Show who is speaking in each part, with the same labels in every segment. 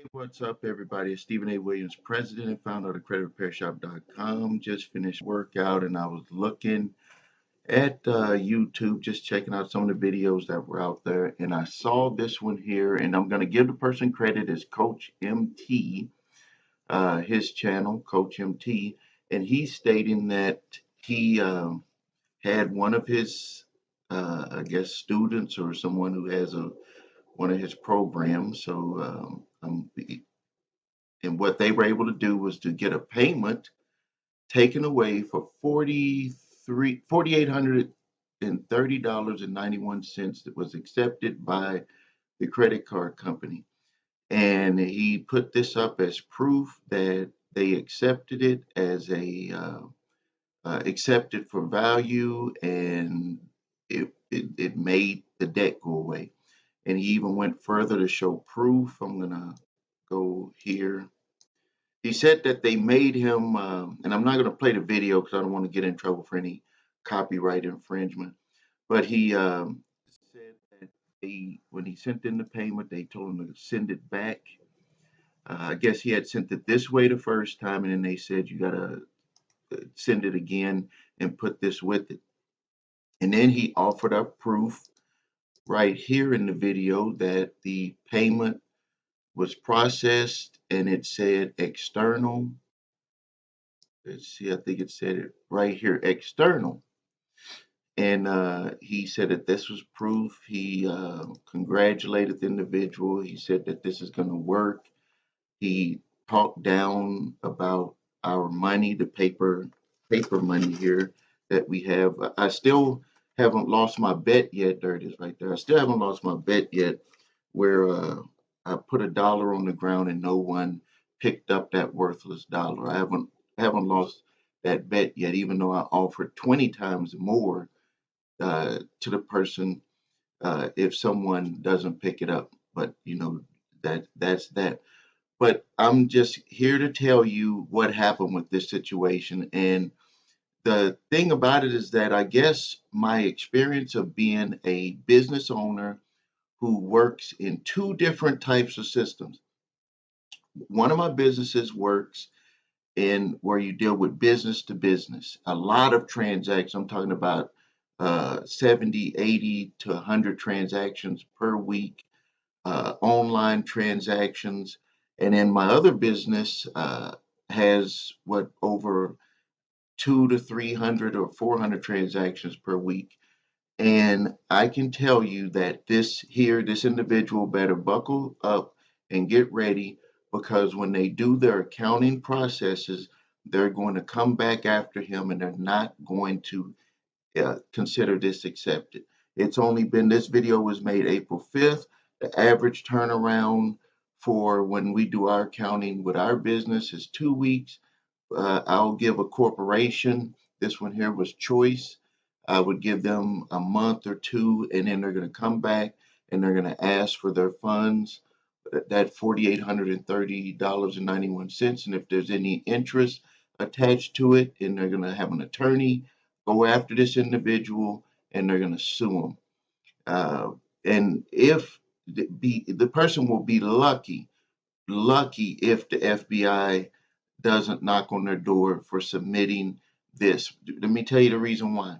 Speaker 1: Hey, what's up, everybody? It's Stephen A. Williams, president and founder of thecreditrepairshop.com. Just finished workout and I was looking at YouTube, just checking out some of the videos that were out there. And I saw this one here, and I'm going to give the person credit as Coach MT, his channel, Coach MT. And he's stating that he had one of his, I guess, students or someone who has one of his programs. So, and what they were able to do was to get a payment taken away for $4,830.91 that was accepted by the credit card company. And he put this up as proof that they accepted it as accepted for value, and it made the debt go away. And he even went further to show proof. I'm gonna go here. He said that they made him, and I'm not going to play the video because I don't want to get in trouble for any copyright infringement. But he said that when he sent in the payment, they told him to send it back. I guess he had sent it this way the first time, and then they said you got to send it again and put this with it. And then he offered up proof right here in the video that the payment was processed, and it said external. Let's see, I think it said it right here, external. And he said that this was proof. He congratulated the individual. He said that this is going to work. He talked down about our money, the paper money here that we have. I still haven't lost my bet yet. There it is right there. I still haven't lost my bet yet where I put $1 on the ground and no one picked up that worthless dollar. I haven't lost that bet yet, even though I offered 20 times more to the person if someone doesn't pick it up. But that's that. But I'm just here to tell you what happened with this situation. And the thing about it is that I guess my experience of being a business owner who works in two different types of systems. One of my businesses works in where you deal with business to business, a lot of transactions. I'm talking about 70, 80 to 100 transactions per week, online transactions. And then my other business has over 2 to 300 or 400 transactions per week. And I can tell you that this individual better buckle up and get ready, because when they do their accounting processes, they're going to come back after him and they're not going to consider this accepted. This video was made April 5th. The average turnaround for when we do our accounting with our business is 2 weeks. I'll give a corporation, this one here was Choice. I would give them a month or two, and then they're going to come back and they're going to ask for their funds, that $4,830.91. And if there's any interest attached to it, and they're going to have an attorney go after this individual and they're going to sue them. And if the person will be lucky if the FBI doesn't knock on their door for submitting this. Let me tell you the reason why.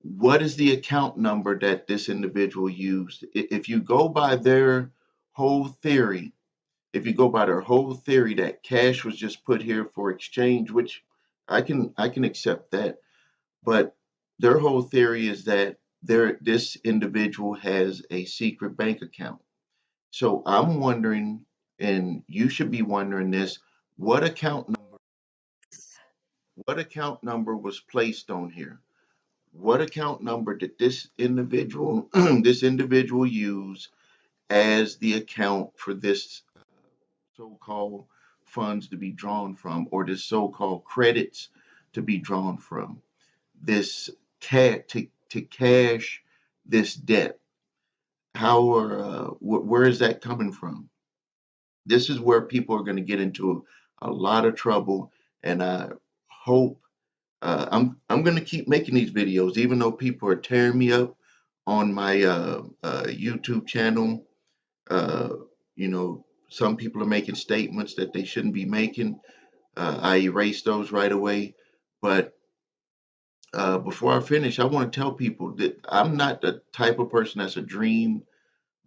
Speaker 1: What is the account number that this individual used? If you go by their whole theory, that cash was just put here for exchange, which I can accept that, but their whole theory is that this individual has a secret bank account. So I'm wondering, and you should be wondering this, what account was placed on here? What account number did this individual this individual use as the account for this so-called funds to be drawn from, or this so-called credits to be drawn from? This to cash this debt. How or where is that coming from? This is where people are going to get into a lot of trouble, and I hope I'm going to keep making these videos, even though people are tearing me up on my YouTube channel. Uh, you know, Some people are making statements that they shouldn't be making. I erase those right away. But before I finish, I want to tell people that I'm not the type of person that's a dream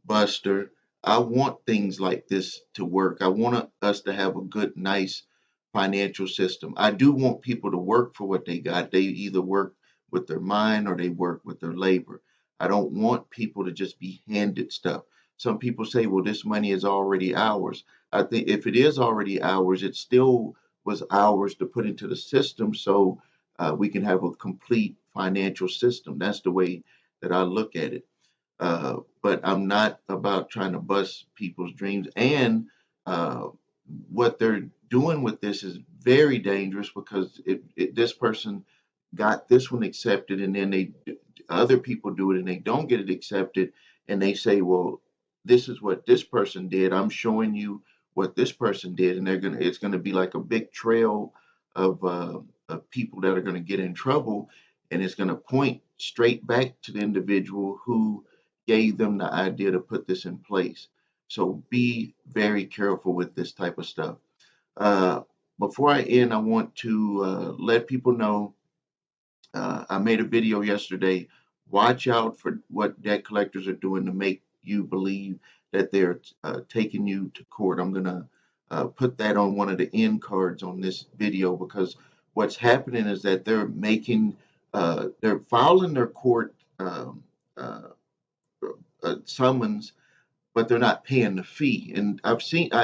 Speaker 1: buster. I want things like this to work. I want us to have a good, nice financial system. I do want people to work for what they got. They either work with their mind or they work with their labor. I don't want people to just be handed stuff. Some people say, well, this money is already ours. I think if it is already ours, it still was ours to put into the system so we can have a complete financial system. That's the way that I look at it. But I'm not about trying to bust people's dreams. And uh, what they're doing with this is very dangerous because this person got this one accepted, and then other people do it and they don't get it accepted, and they say, "Well, this is what this person did. I'm showing you what this person did," and it's gonna be like a big trail of people that are gonna get in trouble, and it's gonna point straight back to the individual who gave them the idea to put this in place. So be very careful with this type of stuff. Uh, Before I end, I want to let people know I made a video yesterday. Watch out for what debt collectors are doing to make you believe that they're taking you to court. I'm going to put that on one of the end cards on this video because what's happening is that they're filing their court uh, summons, but they're not paying the fee. And I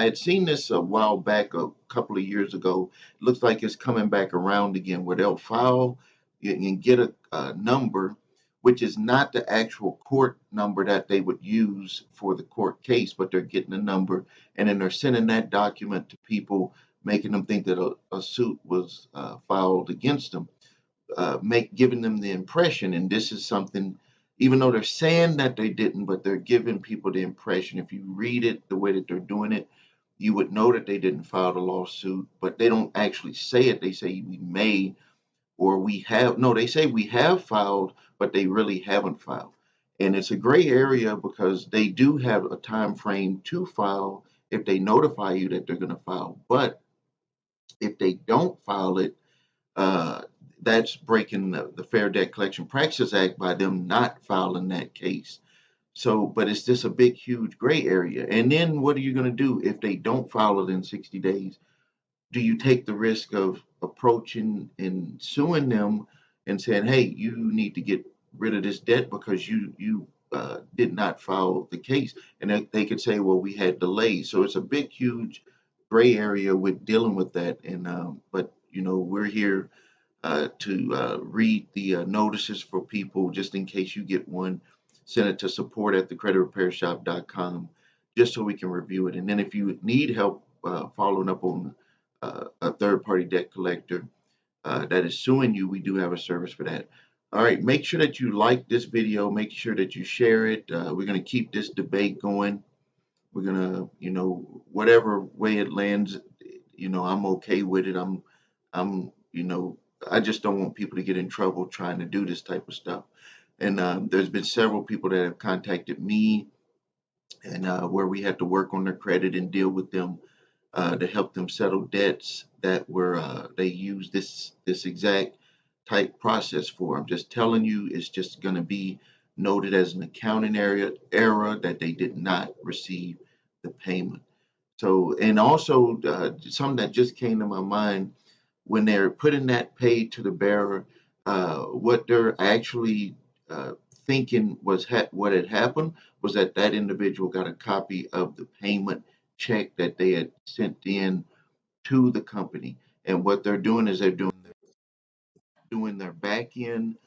Speaker 1: had seen this a while back, a couple of years ago. It looks like it's coming back around again, where they'll file and get a number, which is not the actual court number that they would use for the court case, but they're getting a number, and then they're sending that document to people, making them think that a suit was filed against them, make giving them the impression, and this is something, even though they're saying that they didn't, but they're giving people the impression. If you read it the way that they're doing it, you would know that they didn't file the lawsuit, but they don't actually say it. They say we may or we have. No, they say we have filed, but they really haven't filed. And it's a gray area because they do have a time frame to file if they notify you that they're going to file. But if they don't file it, uh, that's breaking the Fair Debt Collection Practices Act by them not filing that case. So, but it's just a big, huge gray area. And then what are you going to do if they don't file it in 60 days? Do you take the risk of approaching and suing them and saying, "Hey, you need to get rid of this debt because you did not file the case," and they could say, "Well, we had delays." So it's a big, huge gray area with dealing with that. And but we're here to read the notices for people just in case you get one. Send it to support at thecreditrepairshop.com just so we can review it. And then if you need help following up on a third party debt collector that is suing you, we do have a service for that. All right, make sure that you like this video, make sure that you share it. We're going to keep this debate going. We're going to, whatever way it lands, I'm okay with it. I'm I just don't want people to get in trouble trying to do this type of stuff. And there's been several people that have contacted me and where we had to work on their credit and deal with them to help them settle debts that were they used this exact type process for. I'm just telling you, it's just going to be noted as an accounting area error that they did not receive the payment. So, and also something that just came to my mind when they're putting that pay to the bearer, what they're actually thinking was what had happened was that that individual got a copy of the payment check that they had sent in to the company. And what they're doing is doing their back end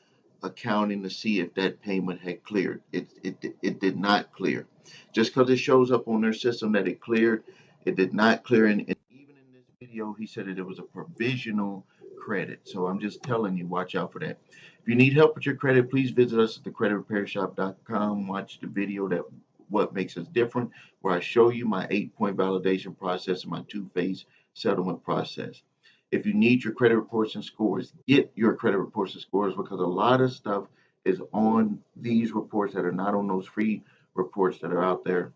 Speaker 1: accounting to see if that payment had cleared. It did not clear. Just because it shows up on their system that it cleared, it did not clear. And even in this video, he said that it was a provisional credit. So I'm just telling you, watch out for that. If you need help with your credit, please visit us at thecreditrepairshop.com. Watch the video that what makes us different, where I show you my 8-point validation process and my two-phase settlement process. If you need your credit reports and scores, get your credit reports and scores because a lot of stuff is on these reports that are not on those free reports that are out there.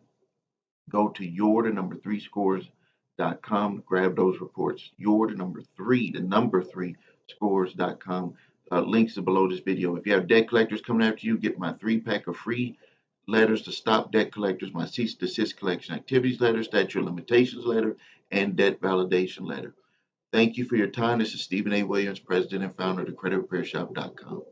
Speaker 1: Go to your the number three scores.com. Grab those reports. Your the number three scores.com. Links are below this video. If you have debt collectors coming after you, get my 3-pack of free letters to stop debt collectors, my cease and desist collection activities letter, statute of limitations letter, and debt validation letter. Thank you for your time. This is Stephen A. Williams, President and founder of the creditrepairshop.com.